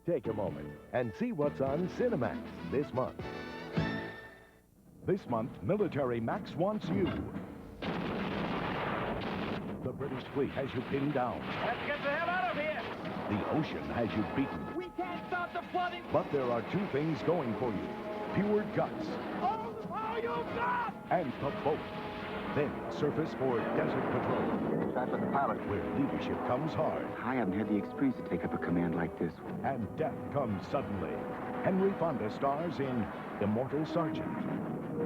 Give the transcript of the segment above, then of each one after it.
Take a moment and see what's on Cinemax this month. This month, Military Max wants you. The British fleet has you pinned down. Let's get the hell out of here! The ocean has you beaten. We can't stop the flooding! But there are two things going for you. Pure guts. All the power you've got! And the boat. Then surface for desert patrol. Chat with the pilot. Where leadership comes hard. I haven't had the experience to take up a command like this. And death comes suddenly. Henry Fonda stars in Immortal Sergeant.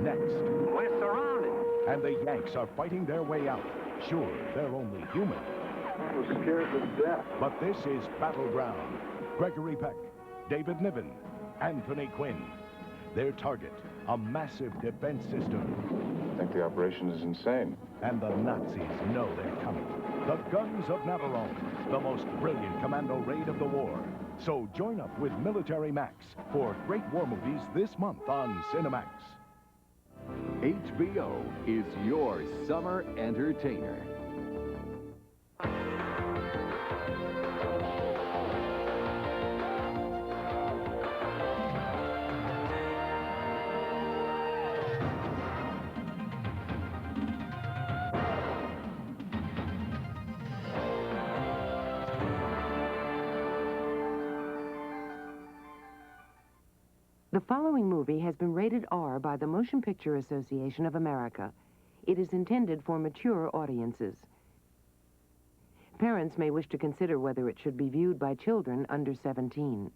Next. We're surrounded. And the Yanks are fighting their way out. Sure, they're only human. I was scared to death. But this is Battleground. Gregory Peck, David Niven, Anthony Quinn. Their target, a massive defense system. I think the operation is insane. And the Nazis know they're coming. The Guns of Navarone, the most brilliant commando raid of the war. So join up with Military Max for great war movies this month on Cinemax. HBO is your summer entertainer. The following movie has been rated R by the Motion Picture Association of America. It is intended for mature audiences. Parents may wish to consider whether it should be viewed by children under 17.